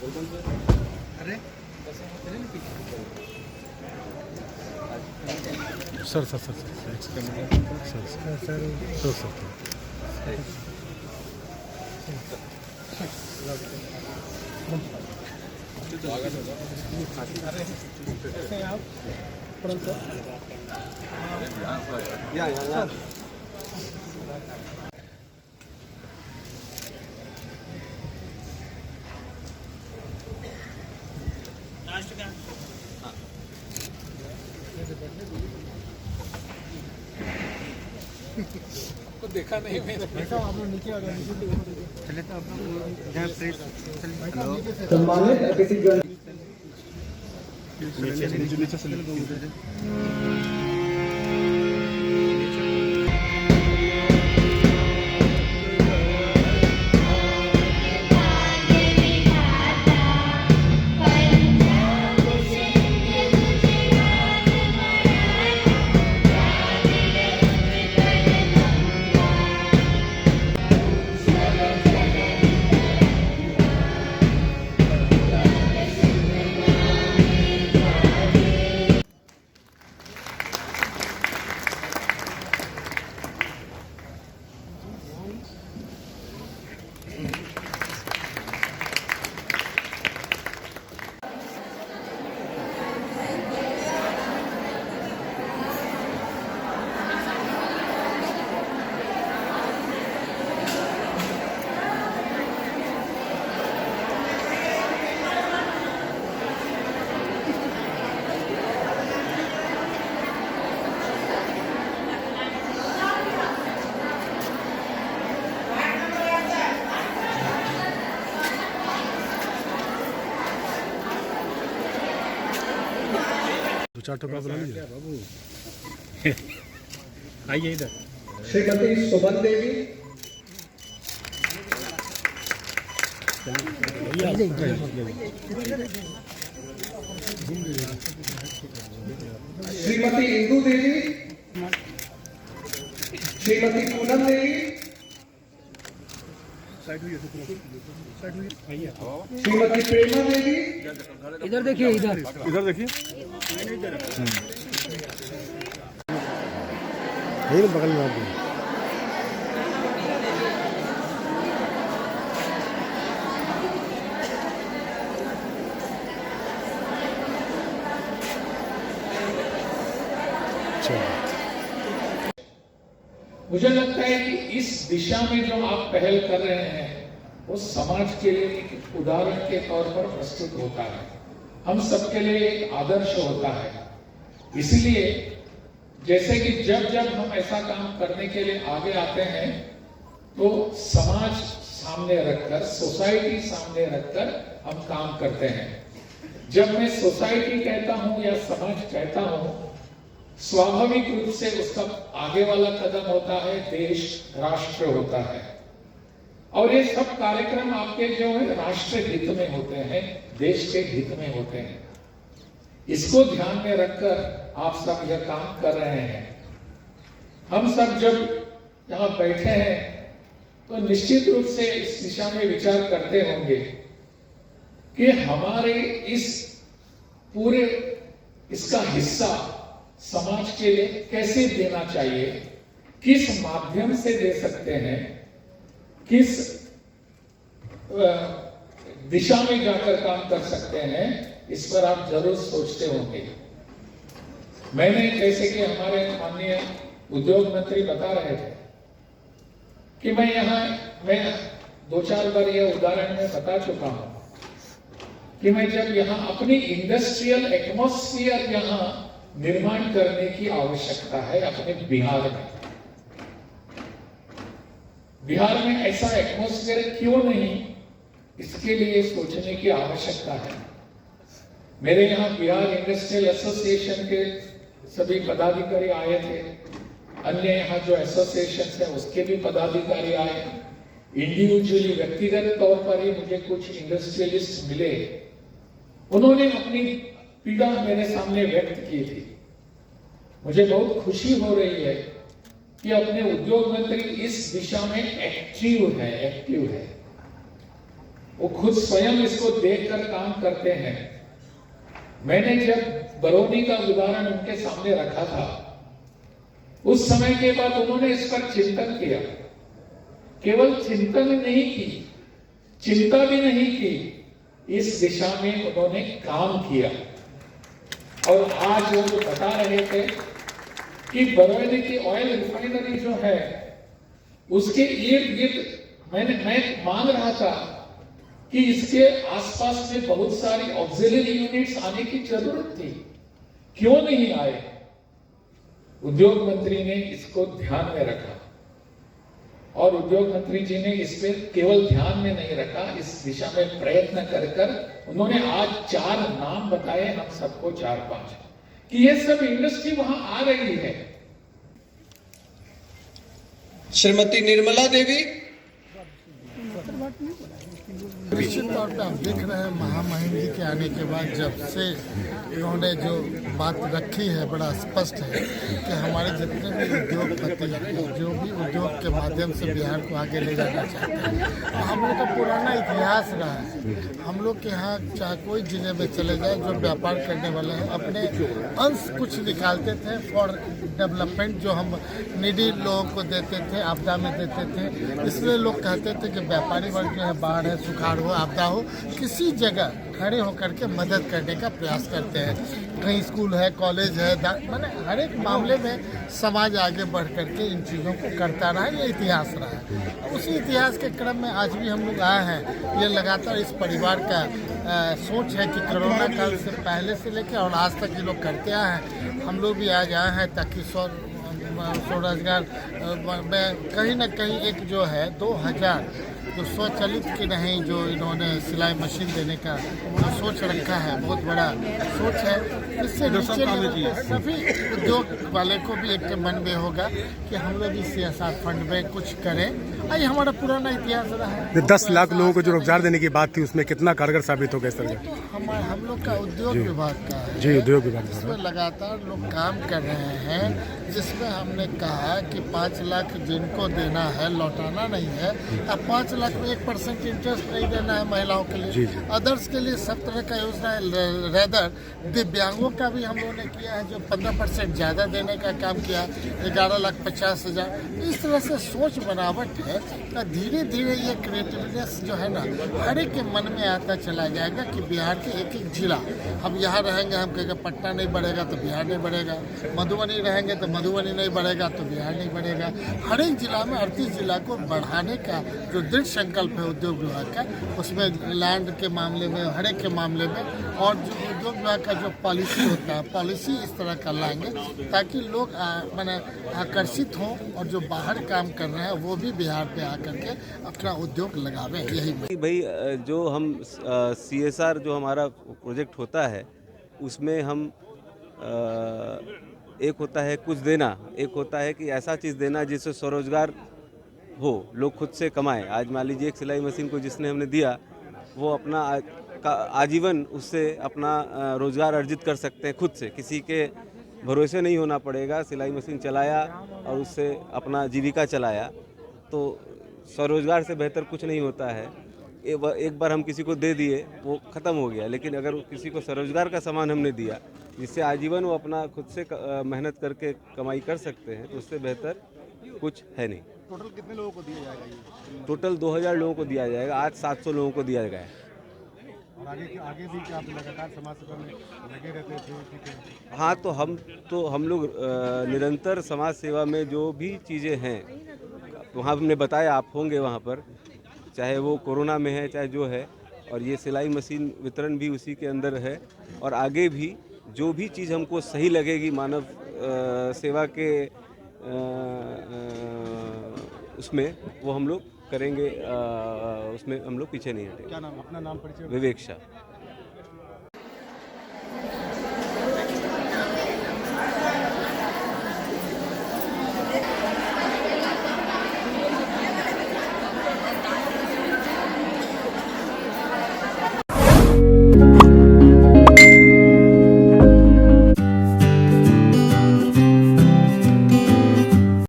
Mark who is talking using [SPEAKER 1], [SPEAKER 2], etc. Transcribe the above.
[SPEAKER 1] अरे
[SPEAKER 2] sir sir sir sir sir sir sir
[SPEAKER 1] या
[SPEAKER 2] को देखा नहीं मैंने।
[SPEAKER 1] आप लोग नीचे आ गए, चले तो आप लोग जहाँ प्रेस
[SPEAKER 3] सम्मानित अतिथिगण
[SPEAKER 2] नीचे से दो चार टोकरा बना लीजिए बाबू। आइए इधर।
[SPEAKER 3] श्रीमती सुमन देवी, श्रीमती इंदु देवी, श्रीमती पूनम देवी, श्रीमती प्रेमा देवी,
[SPEAKER 1] इधर देखिए,
[SPEAKER 2] इधर देखिए। यही बगल में आप
[SPEAKER 4] मुझे लगता है कि इस दिशा में जो आप पहल कर रहे हैं वो समाज के लिए एक उदाहरण के तौर पर प्रस्तुत होता है, हम सबके लिए एक आदर्श होता है। इसलिए जैसे कि जब जब हम ऐसा काम करने के लिए आगे आते हैं तो समाज सामने रखकर, सोसाइटी सामने रखकर हम काम करते हैं। जब मैं सोसाइटी कहता हूं या समाज कहता हूं, स्वाभाविक रूप से उसका आगे वाला कदम होता है देश, राष्ट्र होता है। और ये सब कार्यक्रम आपके जो है राष्ट्र हित में होते हैं, देश के हित में होते हैं। इसको ध्यान में रखकर आप सब यह काम कर रहे हैं। हम सब जब यहाँ बैठे हैं तो निश्चित रूप से इस दिशा में विचार करते होंगे कि हमारे इस पूरे इसका हिस्सा समाज के लिए कैसे देना चाहिए, किस माध्यम से दे सकते हैं, किस दिशा में जाकर काम कर सकते हैं, इस पर आप जरूर सोचते होंगे। मैंने जैसे कि हमारे माननीय उद्योग मंत्री बता रहे थे कि मैं 2-4 बार यह उदाहरण में बता चुका हूं कि मैं जब यहां अपनी इंडस्ट्रियल एटमॉस्फेयर यहां निर्माण करने की आवश्यकता है अपने बिहार में ऐसा एटमॉस्फेयर क्यों नहीं, इसके लिए सोचने की आवश्यकता है। मेरे यहाँ बिहार इंडस्ट्रियल एसोसिएशन के सभी पदाधिकारी आए थे, अन्य यहाँ जो एसोसिएशन है उसके भी पदाधिकारी आए, इंडिविजुअली व्यक्तिगत तौर पर ही मुझे कुछ इंडस्ट्रियलिस्ट मिले, उन्होंने अपनी पीड़ा मेरे सामने व्यक्त की थी। मुझे बहुत खुशी हो रही है कि अपने उद्योग मंत्री इस दिशा में एक्टिव है। वो खुद स्वयं इसको देखकर काम करते हैं। मैंने जब बरौनी का उदाहरण उनके सामने रखा था, उस समय के बाद उन्होंने इस पर चिंतन किया। केवल चिंतन नहीं की, चिंता भी नहीं की, इस दिशा में उन्होंने काम किया। और आज वो बता रहे थे कि बरौनी की ऑयल रिफाइनरी जो है उसके इर्द गिर्द मैं मान रहा था कि इसके आसपास में बहुत सारी ऑक्सिलरी यूनिट्स आने की जरूरत थी, क्यों नहीं आए? उद्योग मंत्री ने इसको ध्यान में रखा और उद्योग मंत्री जी ने इस पे केवल ध्यान में नहीं रखा, इस दिशा में प्रयत्न कर कर उन्होंने आज 4 नाम बताए, हम सबको 4-5, कि ये सब इंडस्ट्री वहां आ रही है।
[SPEAKER 3] श्रीमती निर्मला देवी।
[SPEAKER 5] निश्चित तौर पे आप देख रहे हैं महामहिम जी के आने के बाद जब से इन्होंने जो बात रखी है बड़ा स्पष्ट है कि हमारे जितने भी उद्योगपति जो भी उद्योग के माध्यम से बिहार को आगे ले जाना चाहते हैं, तो हम लोग का पुराना इतिहास रहा है। हम लोग के यहाँ चाहे कोई जिले में चले जाए, जो व्यापार करने वाले हैं अपने अंश कुछ निकालते थे फॉर डेवलपमेंट, जो हम निडी लोगों को देते थे, आपदा में देते थे। इसलिए लोग कहते थे कि व्यापारी वर्ग जो है बाढ़ है, सुखाड़ हो, आपदा हो, किसी जगह खड़े होकर के मदद करने का प्रयास करते हैं। कहीं स्कूल है, कॉलेज है, माने हर एक मामले में समाज आगे बढ़ करके इन चीज़ों को करता रहा, ये इतिहास रहा है। उसी इतिहास के क्रम में आज भी हम लोग आए हैं। ये लगातार इस परिवार का सोच है कि कोरोना काल से पहले से लेकर और आज तक ये लोग करते आए हैं। हम लोग भी आज आए हैं ताकि स्वरोजगार में कहीं ना कहीं एक जो है 2000 जो स्वचालित की नहीं, जो इन्होंने सिलाई मशीन देने का जो सोच रखा है, बहुत बड़ा सोच है। इससे नीचे सभी उद्योग वाले को भी एक मन में होगा कि हम लोग इस CSR फंड में कुछ करें। ये हमारा पुराना इतिहास रहा है।
[SPEAKER 2] 10 लाख लोगों को जो रोजगार देने की बात थी, उसमें कितना कारगर साबित होगा इस तरह?
[SPEAKER 5] हम लोग का उद्योग विभाग का है
[SPEAKER 2] जी, उद्योग विभाग
[SPEAKER 5] इसमें लगातार लोग काम कर रहे हैं, जिसमें हमने कहा कि 5 लाख जिनको देना है, लौटाना नहीं है। अब 5 लाख में 1% इंटरेस्ट नहीं देना है महिलाओं के लिए, अदर्स के लिए सब तरह का योजना है। रेदर दिव्यांगों का भी हम लोगों ने किया है, जो 15% ज़्यादा देने का काम किया, 11,50,000। इस तरह से सोच बनावट है। धीरे धीरे ये क्रिएटिवनेस जो है ना हर एक के मन में आता चला जाएगा कि बिहार के एक एक जिला, हम यहाँ रहेंगे, हम कहेंगे पटना नहीं बढ़ेगा तो बिहार नहीं बढ़ेगा, मधुबनी रहेंगे तो मधुबनी नहीं बढ़ेगा तो बिहार नहीं बढ़ेगा। हर एक जिला में 38 जिला को बढ़ाने का जो दृढ़ संकल्प है उद्योग विभाग का, उसमें लैंड के मामले में, हर एक के मामले में, और जो उद्योग विभाग का जो पॉलिसी होता है, पॉलिसी इस तरह का लाएंगे ताकि लोग माने आकर्षित हों और जो बाहर काम कर रहे हैं वो भी बिहार पे आकर के अपना उद्योग लगावें। यही
[SPEAKER 6] भाई जो हम CSR जो हमारा प्रोजेक्ट होता है उसमें हम एक होता है कुछ देना, एक होता है कि ऐसा चीज़ देना जिससे स्वरोजगार हो, लोग खुद से कमाएं। आज मान लीजिए एक सिलाई मशीन को जिसने हमने दिया, वो अपना आजीवन उससे अपना रोज़गार अर्जित कर सकते हैं खुद से, किसी के भरोसे नहीं होना पड़ेगा। सिलाई मशीन चलाया और उससे अपना जीविका चलाया, तो स्वरोजगार से बेहतर कुछ नहीं होता है। एक बार हम किसी को दे दिए वो ख़त्म हो गया, लेकिन अगर किसी को स्वरोजगार का सामान हमने दिया जिससे आजीवन वो अपना खुद से मेहनत करके कमाई कर सकते हैं, तो उससे बेहतर कुछ है नहीं।
[SPEAKER 1] टोटल कितने लोगों को दिया जाएगा ये?
[SPEAKER 6] टोटल 2000 लोगों को दिया जाएगा, आज 700 लोगों को दिया गया है।
[SPEAKER 1] और आगे भी क्या आप लगातार समाज सेवा में लगे रहते थे?
[SPEAKER 6] हाँ, तो हम लोग निरंतर समाज सेवा में जो भी चीज़ें हैं, वहाँ हमने बताया, आप होंगे वहाँ पर, चाहे वो कोरोना में है चाहे जो है, और ये सिलाई मशीन वितरण भी उसी के अंदर है। और आगे भी जो भी चीज़ हमको सही लगेगी मानव सेवा के उसमें, वो हम लोग करेंगे, उसमें हम लोग पीछे नहीं हटेंगे।
[SPEAKER 1] क्या नाम, अपना नाम परिचय?
[SPEAKER 6] विवेक शाह।